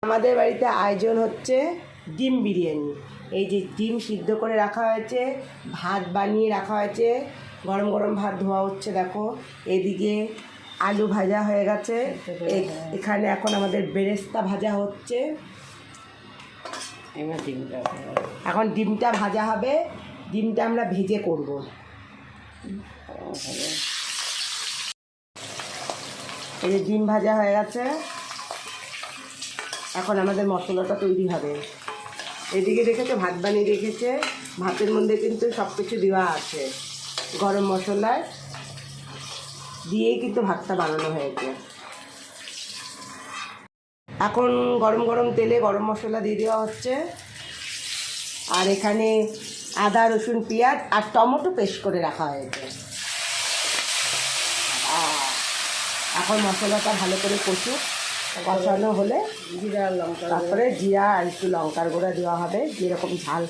আমাদের বাড়িতে আয়োজন হচ্ছে ডিম বিরিয়ানি। এই যে ডিম সিদ্ধ করে রাখা হয়েছে, ভাত বানিয়ে রাখা হয়েছে, গরম গরম ভাত ধোয়া হচ্ছে দেখো। এদিকে আলু ভাজা হয়ে গেছে, এখানে এখন আমাদের বেরেস্তা ভাজা হচ্ছে। এখন ডিমটা ভাজা হবে, ডিমটা আমরা ভেজে করব। এই যে ডিম ভাজা হয়ে গেছে, এখন আমাদের মশলাটা তৈরি হবে। এদিকে দেখেছে ভাত বানিয়ে রেখেছে, ভাতের মধ্যে কিন্তু সব কিছু দেওয়া আছে, গরম মশলা দিয়েই কিন্তু ভাতটা বানানো হয়েছে। এখন গরম গরম তেলে গরম মশলা দিয়ে দেওয়া হচ্ছে, আর এখানে আদা রসুন পেঁয়াজ আর টমেটো পেস্ট করে রাখা হয়েছে। এখন মশলাটা ভালো করে কষানো হলে জিরা লঙ্কা, তারপরে জিরা আর একটু লঙ্কার গুঁড়া দেওয়া হবে। যেরকম ঝাল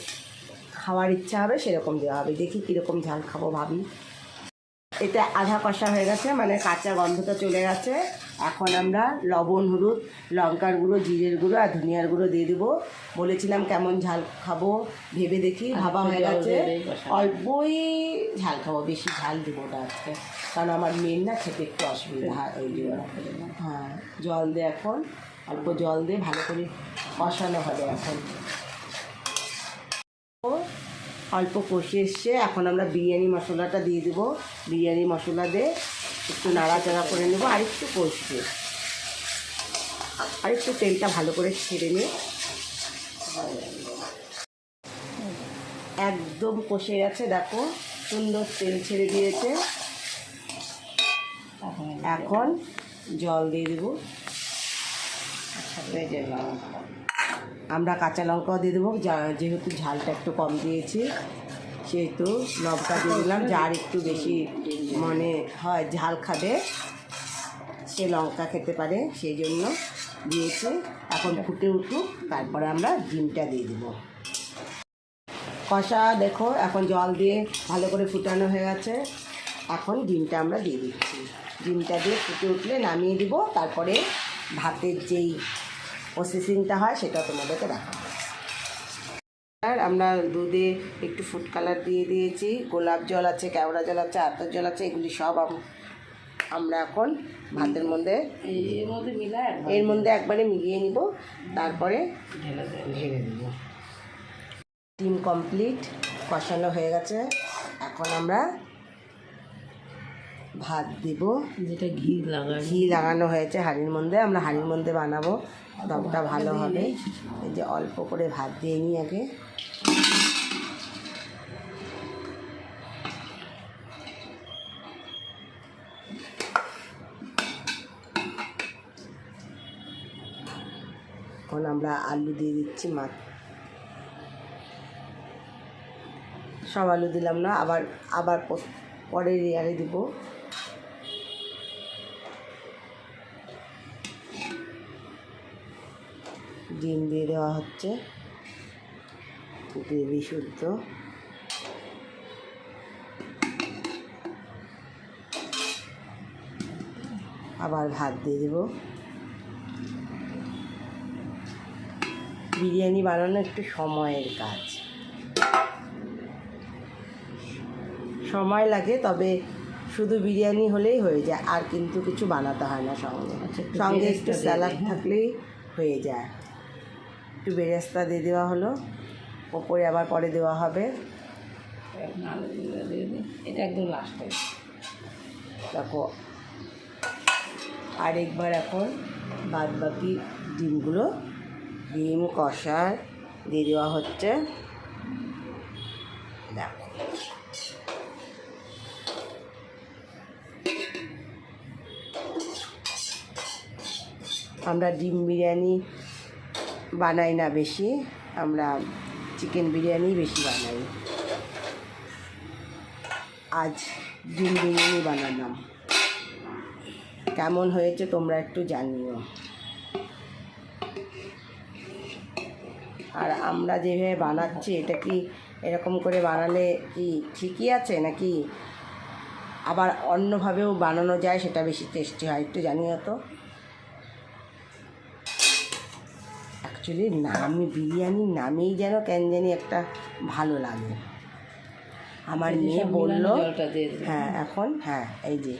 খাওয়ার ইচ্ছা হবে সেরকম দেওয়া হবে। দেখি কীরকম ঝাল খাবো ভাবি। এটা আধা কষা হয়ে গেছে, মানে কাঁচা গন্ধটা চলে গেছে। এখন আমরা লবণ, হলুদ, লঙ্কার গুঁড়ো, জিরের গুঁড়ো আর ধনিয়ার গুঁড়ো দিয়ে দেবো। বলেছিলাম কেমন ঝাল খাবো ভেবে দেখি, ভাবা হয়ে গেছে অল্পই ঝাল খাবো, বেশি ঝাল দেবো না আজকে, কারণ আমার মেয়ের না খেতে একটু অসুবিধা হয় ওই জন্য। হ্যাঁ, জল দিয়ে এখন অল্প জল দিয়ে ভালো করে কষানো হবে। এখন অল্প কষে এসছে, এখন আমরা বিরিয়ানি মশলাটা দিয়ে দেবো। বিরিয়ানি মশলা দিয়ে একটু নাড়াচাড়া করে নেবো, আরেকটু কষবে, আরেকটু তেলটা ভালো করে ছেড়ে নিয়ে একদম কষে গেছে। দেখো সুন্দর তেল ছেড়ে দিয়েছে। এখন জল দিয়ে দেবো, আমরা কাঁচা লঙ্কাও দিয়ে দেবো, যেহেতু ঝালটা একটু কম দিয়েছি সেহেতু লঙ্কা দিয়ে দিলাম। যার একটু বেশি মনে হয় ঝাল খাবে সে লঙ্কা খেতে পারে, সেই জন্য দিয়েছি। এখন ফুটে উঠুক, তারপরে আমরা ডিমটা দিয়ে দেবো। কষা দেখো এখন জল দিয়ে ভালো করে ফুটানো হয়ে গেছে। এখন ডিমটা আমরা দিয়ে দিচ্ছি। ডিমটা দিয়ে ফুটে উঠলে নামিয়ে দিব, তারপরে ভাতের যেই প্রসেসিংটা হয় সেটা তোমাদেরকে দেখাবো। আর আমরা দুধে একটু ফুড কালার দিয়ে দিয়েছি, গোলাপ জল আছে, কেওড়া জল আছে, আতর জল আছে, এগুলি সব আমরা এখন ভাতের মধ্যে এর মধ্যে একবারে মিলিয়ে নিব, তারপরে ঢেলে দেব। ডিম কমপ্লিট কষানো হয়ে গেছে। এখন আমরা ভাত দিব, যেটা ঘি লাগানো হয়েছে হাঁড়ির মধ্যে। আমরা হাঁড়ির মধ্যে বানাবো, দমটা ভালো হবে। এই যে অল্প করে ভাত দিয়ে নিই আগে। এখন আমরা আলু দিয়ে দিচ্ছি, সব আলু দিলাম না, আবার পরের লেয়ারে দিব। ডিম দিয়ে দেওয়া হচ্ছে, গ্রেভি শুদ্ধ। আবার ভাত দিয়ে দেব। বিরিয়ানি বানানো একটু সময়ের কাজ, সময় লাগে, তবে শুধু বিরিয়ানি হলেই হয়ে যায়, আর কিন্তু কিছু বানাতে হয় না। সঙ্গে একটু স্যালাড থাকলেই হয়ে যায়। একটু বেরেস্তা দিয়ে দেওয়া হলো, ওপরে আবার পরে দেওয়া হবে। এটা একদম লাস্টে দেখো। আরেকবার এখন বাদ বাকি ডিমগুলো, ডিম কষা দিয়ে দেওয়া হচ্ছে। দেখো আমরা ডিম বিরিয়ানি বানাই না বেশি, আমরা চিকেন বিরিয়ানি বেশি বানাই। আজ ডিম বিরিয়ানি বানালাম, কেমন হয়েছে তোমরা একটু জানিও। আর আমরা যেভাবে বানাচ্ছি, এটা কি এরকম করে বানালে কি ঠিকই আছে, নাকি আবার অন্যভাবেও বানানো যায়, সেটা বেশি টেস্টি হয় একটু জানিও তো। অ্যাকচুয়ালি বিরিয়ানির নামেই যেন কেন জানি একটা ভালো লাগে। আমার মেয়ে বললো হ্যাঁ এখন এই যে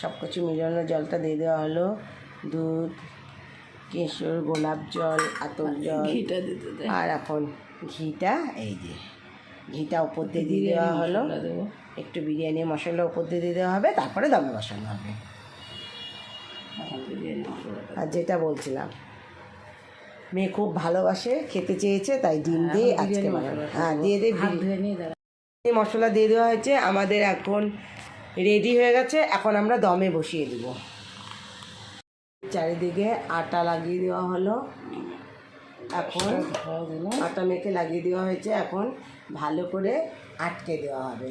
সব কিছু মিলানো জলটা দিয়ে দেওয়া হলো, দুধ, কেশর, গোলাপ জল, আতর জল, আর এখন ঘিটা, এই যে ঘিটা উপর দিয়ে দিয়ে দেওয়া হলো, একটু বিরিয়ানি মশলা উপর দিয়ে দিয়ে দেওয়া হবে, তারপরে দমে বসানো হবে। আর যেটা বলছিলাম, মেয়ে খুব ভালোবাসে, খেতে চেয়েছে, তাই ডিম দিয়ে আজকে বানানো। দিয়ে দিয়ে মশলা দিয়ে দেওয়া হয়েছে, আমাদের এখন রেডি হয়ে গেছে। এখন আমরা দমে বসিয়ে দেব। চারিদিকে আটা লাগিয়ে দেওয়া হলো, এখন আটা মেখে লাগিয়ে দেওয়া হয়েছে, এখন ভালো করে আটকে দেওয়া হবে।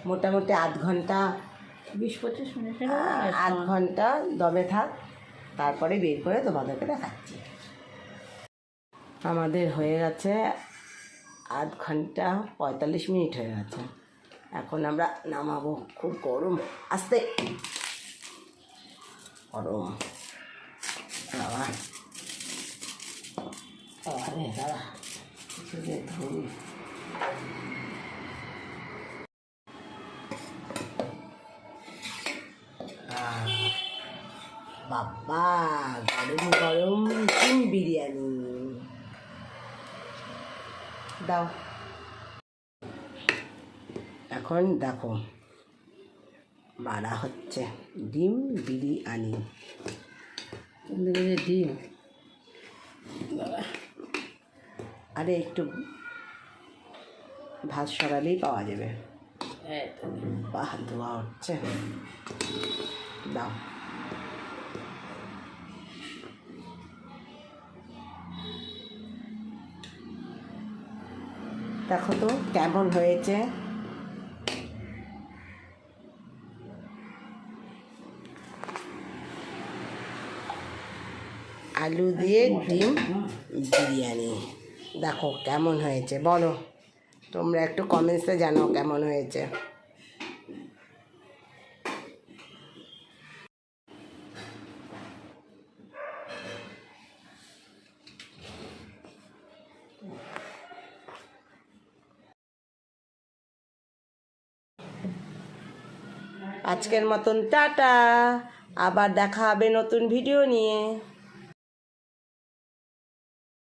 মোটামুটি আধ ঘন্টা 20-25 মিনিট, আধ ঘন্টা দমে থাক, তারপরে বের করে তোমাদেরকে দেখাচ্ছি। আমাদের হয়ে গেছে আধ ঘন্টা 45 মিনিট হয়ে গেছে। এখন আমরা নামাবো। খুব গরম, আস্তে গরম বাবা, আরে দাদা কিছু ধরি। বাবা গরম গরম চিকেন বিরিয়ানি দাও। এখন দেখো বাড়া হচ্ছে ডিম বিরিয়ানি। ডিম আরে একটু ভাত সরালেই পাওয়া যাবে। বাহ ধোয়া হচ্ছে, দাও। দেখো তো কেমন হয়েছে। আলু দিয়ে ডিম বিরিয়ানি দেখো কেমন হয়েছে, বলো তোমরা একটু কমেন্টসে জানাও কেমন হয়েছে। আজকের মতন টাটা, আবার দেখা হবে নতুন ভিডিও নিয়ে।